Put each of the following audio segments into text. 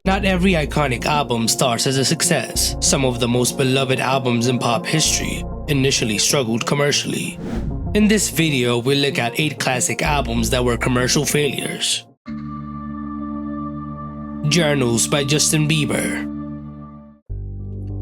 Not every iconic album starts as a success. Some of the most beloved albums in pop history initially struggled commercially. In this video, we'll look at 8 classic albums that were commercial failures. Journals by Justin Bieber.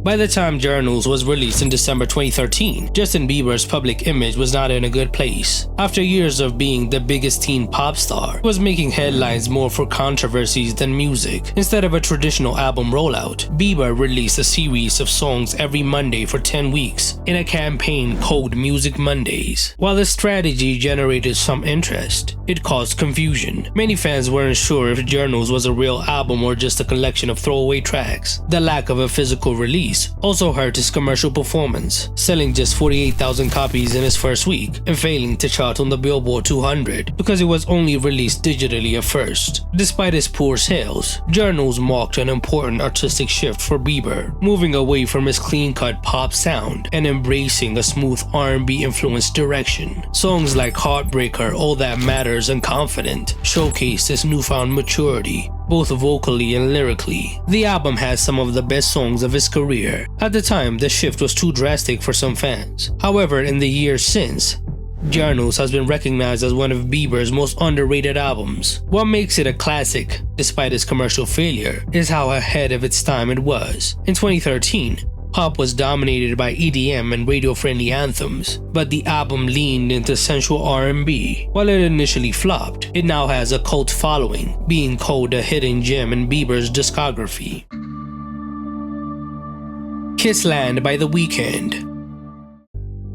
By the time Journals was released in December 2013, Justin Bieber's public image was not in a good place. After years of being the biggest teen pop star, he was making headlines more for controversies than music. Instead of a traditional album rollout, Bieber released a series of songs every Monday for 10 weeks in a campaign called Music Mondays. While the strategy generated some interest, it caused confusion. Many fans weren't sure if Journals was a real album or just a collection of throwaway tracks. The lack of a physical release also hurt his commercial performance, selling just 48,000 copies in his first week and failing to chart on the Billboard 200 because it was only released digitally at first. Despite his poor sales, Journals marked an important artistic shift for Bieber, moving away from his clean-cut pop sound and embracing a smooth R&B influenced direction. Songs like Heartbreaker, All That Matters, and Confident showcased his newfound maturity, both vocally and lyrically. The album has some of the best songs of his career. At the time, the shift was too drastic for some fans. However, in the years since, Journals has been recognized as one of Bieber's most underrated albums. What makes it a classic, despite its commercial failure, is how ahead of its time it was. In 2013, pop was dominated by EDM and radio-friendly anthems, but the album leaned into sensual R&B. While it initially flopped, it now has a cult following, being called a hidden gem in Bieber's discography. Kissland by The Weeknd.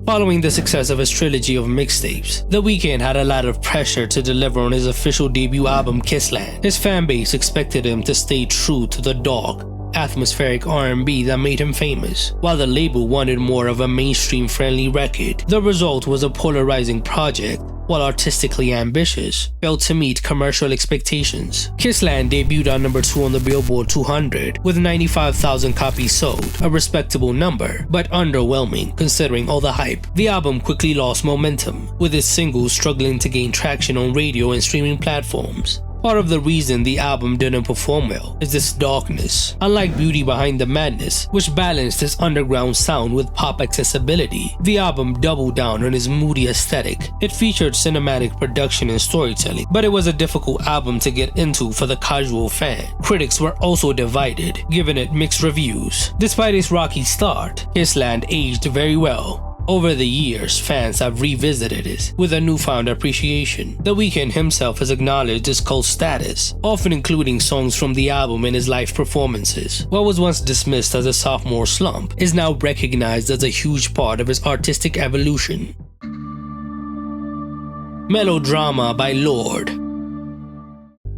Following the success of his trilogy of mixtapes, The Weeknd had a lot of pressure to deliver on his official debut album Kissland. His fanbase expected him to stay true to the dark, atmospheric R&B that made him famous, while the label wanted more of a mainstream-friendly record. The result was a polarizing project, while artistically ambitious, failed to meet commercial expectations. Kissland debuted on number 2 on the Billboard 200 with 95,000 copies sold, a respectable number, but underwhelming considering all the hype. The album quickly lost momentum, with its singles struggling to gain traction on radio and streaming platforms. Part of the reason the album didn't perform well is its darkness. Unlike Beauty Behind the Madness, which balanced its underground sound with pop accessibility, the album doubled down on its moody aesthetic. It featured cinematic production and storytelling, but it was a difficult album to get into for the casual fan. Critics were also divided, giving it mixed reviews. Despite its rocky start, Kissland aged very well. Over the years, fans have revisited it with a newfound appreciation. The Weeknd himself has acknowledged his cult status, often including songs from the album in his live performances. What was once dismissed as a sophomore slump is now recognized as a huge part of his artistic evolution. Melodrama by Lorde.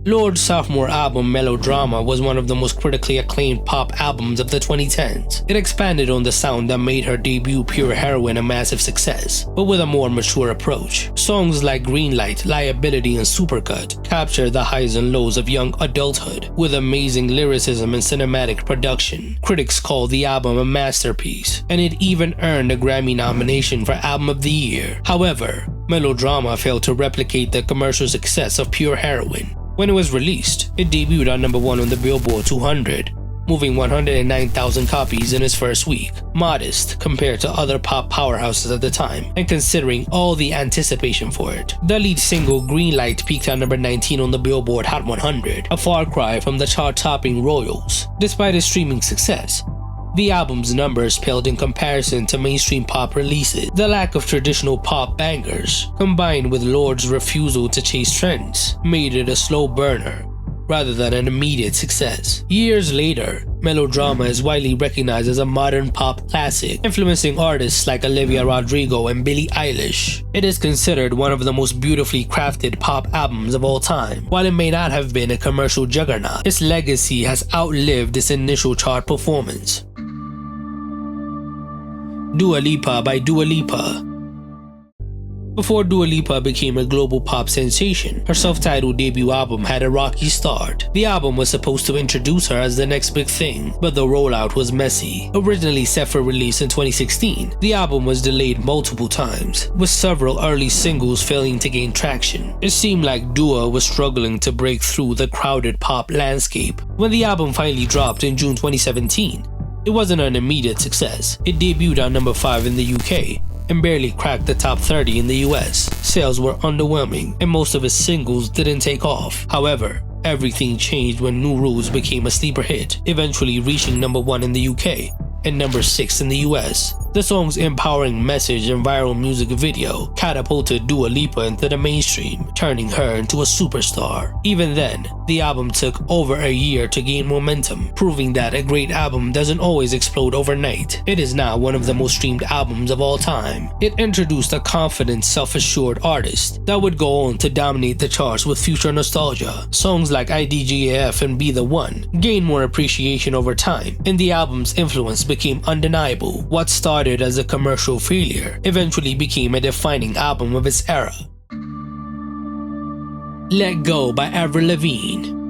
Lorde's sophomore album Melodrama was one of the most critically acclaimed pop albums of the 2010s. It expanded on the sound that made her debut Pure Heroin a massive success, but with a more mature approach. Songs like Greenlight, Liability, and Supercut capture the highs and lows of young adulthood with amazing lyricism and cinematic production. Critics call the album a masterpiece, and it even earned a Grammy nomination for Album of the Year. However, Melodrama failed to replicate the commercial success of Pure Heroin. When it was released, it debuted on number 1 on the Billboard 200, moving 109,000 copies in its first week. Modest compared to other pop powerhouses at the time, and considering all the anticipation for it. The lead single Greenlight peaked at number 19 on the Billboard Hot 100, a far cry from the chart-topping Royals. Despite its streaming success, the album's numbers paled in comparison to mainstream pop releases. The lack of traditional pop bangers, combined with Lorde's refusal to chase trends, made it a slow burner rather than an immediate success. Years later, Melodrama is widely recognized as a modern pop classic, influencing artists like Olivia Rodrigo and Billie Eilish. It is considered one of the most beautifully crafted pop albums of all time. While it may not have been a commercial juggernaut, its legacy has outlived its initial chart performance. Dua Lipa by Dua Lipa. Before Dua Lipa became a global pop sensation, her self-titled debut album had a rocky start. The album was supposed to introduce her as the next big thing, but the rollout was messy. Originally set for release in 2016, the album was delayed multiple times, with several early singles failing to gain traction. It seemed like Dua was struggling to break through the crowded pop landscape. When the album finally dropped in June 2017, it wasn't an immediate success. It debuted on number 5 in the UK and barely cracked the top 30 in the US. Sales were underwhelming and most of its singles didn't take off. However, everything changed when New Rules became a sleeper hit, eventually reaching number 1 in the UK and number 6 in the US. The song's empowering message and viral music video catapulted Dua Lipa into the mainstream, turning her into a superstar. Even then, the album took over a year to gain momentum, proving that a great album doesn't always explode overnight. It is now one of the most streamed albums of all time. It introduced a confident, self-assured artist that would go on to dominate the charts with future nostalgia. Songs like IDGAF and Be The One gained more appreciation over time, and the album's influence became undeniable. What started as a commercial failure eventually became a defining album of its era. Let Go by Avril Lavigne.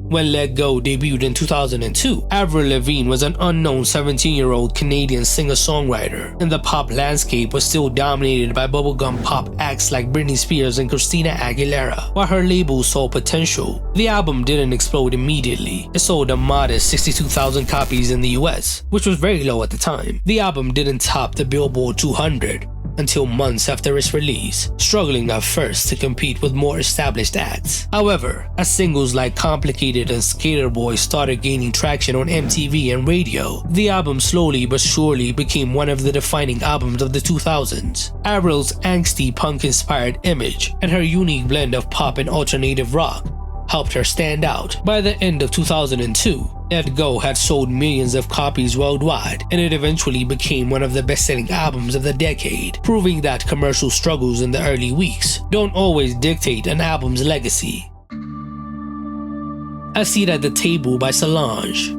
When Let Go debuted in 2002, Avril Lavigne was an unknown 17-year-old Canadian singer-songwriter, and the pop landscape was still dominated by bubblegum pop acts like Britney Spears and Christina Aguilera. While her label saw potential, the album didn't explode immediately. It sold a modest 62,000 copies in the US, which was very low at the time. The album didn't top the Billboard 200 until months after its release, struggling at first to compete with more established acts. However, as singles like Complicated and Skater Boy started gaining traction on MTV and radio, the album slowly but surely became one of the defining albums of the 2000s. Avril's angsty punk-inspired image and her unique blend of pop and alternative rock helped her stand out. By the end of 2002, Let Go had sold millions of copies worldwide, and it eventually became one of the best-selling albums of the decade, proving that commercial struggles in the early weeks don't always dictate an album's legacy. A Seat at the Table by Solange.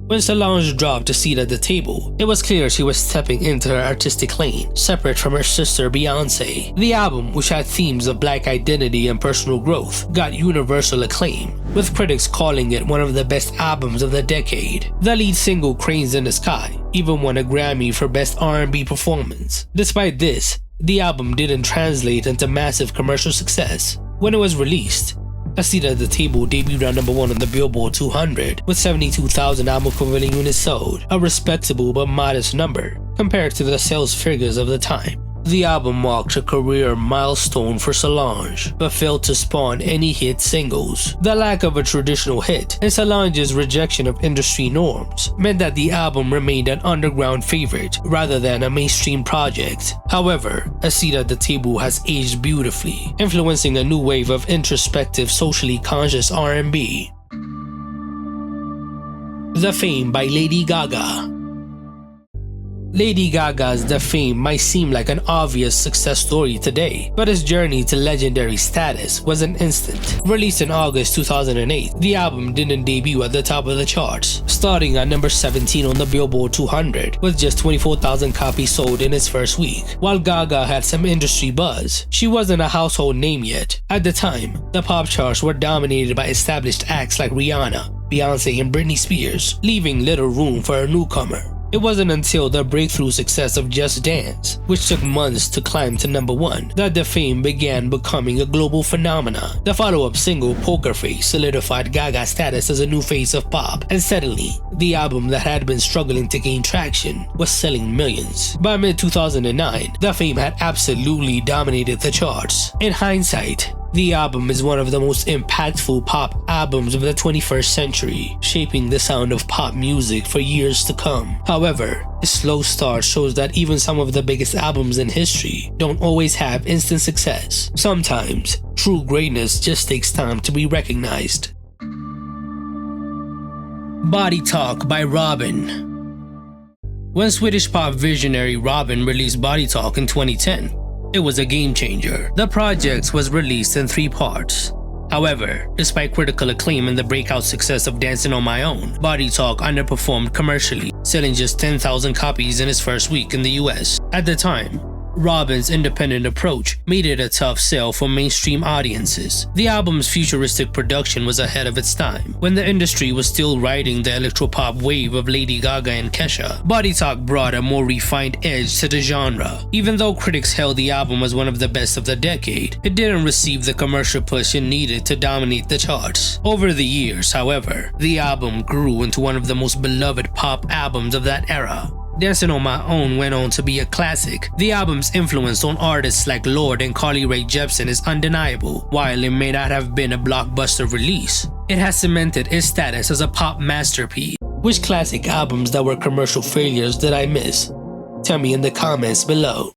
When Solange dropped A Seat at the Table, it was clear she was stepping into her artistic lane, separate from her sister Beyonce. The album, which had themes of black identity and personal growth, got universal acclaim, with critics calling it one of the best albums of the decade. The lead single, Cranes in the Sky, even won a Grammy for Best R&B Performance. Despite this, the album didn't translate into massive commercial success. When it was released, A Seat at the Table debuted on number 1 on the Billboard 200 with 72,000 album equivalent units sold, a respectable but modest number compared to the sales figures of the time. The album marked a career milestone for Solange, but failed to spawn any hit singles. The lack of a traditional hit and Solange's rejection of industry norms meant that the album remained an underground favorite rather than a mainstream project. However, A Seat at the Table has aged beautifully, influencing a new wave of introspective, socially conscious R&B. The Fame by Lady Gaga. Lady Gaga's The Fame might seem like an obvious success story today, but its journey to legendary status was an instant. Released in August 2008, the album didn't debut at the top of the charts, starting at number 17 on the Billboard 200 with just 24,000 copies sold in its first week. While Gaga had some industry buzz, she wasn't a household name yet. At the time, the pop charts were dominated by established acts like Rihanna, Beyonce, and Britney Spears, leaving little room for a newcomer. It wasn't until the breakthrough success of Just Dance, which took months to climb to number 1, that The Fame began becoming a global phenomenon. The follow-up single, Poker Face, solidified Gaga's status as a new face of pop, and suddenly, the album that had been struggling to gain traction was selling millions. By mid-2009, The Fame had absolutely dominated the charts. In hindsight, the album is one of the most impactful pop albums of the 21st century, shaping the sound of pop music for years to come. However, its slow start shows that even some of the biggest albums in history don't always have instant success. Sometimes, true greatness just takes time to be recognized. Body Talk by Robyn. When Swedish pop visionary Robyn released Body Talk in 2010, it was a game changer. The project was released in 3 parts. However, despite critical acclaim and the breakout success of Dancing on My Own, Body Talk underperformed commercially, selling just 10,000 copies in its first week in the US. At the time, Robyn's independent approach made it a tough sell for mainstream audiences. The album's futuristic production was ahead of its time, when the industry was still riding the electropop wave of Lady Gaga and Kesha. Body Talk brought a more refined edge to the genre. Even though critics held the album as one of the best of the decade, it didn't receive the commercial push it needed to dominate the charts. Over the years, however, the album grew into one of the most beloved pop albums of that era. Dancing on My Own went on to be a classic. The album's influence on artists like Lorde and Carly Rae Jepsen is undeniable. While it may not have been a blockbuster release, it has cemented its status as a pop masterpiece. Which classic albums that were commercial failures did I miss? Tell me in the comments below.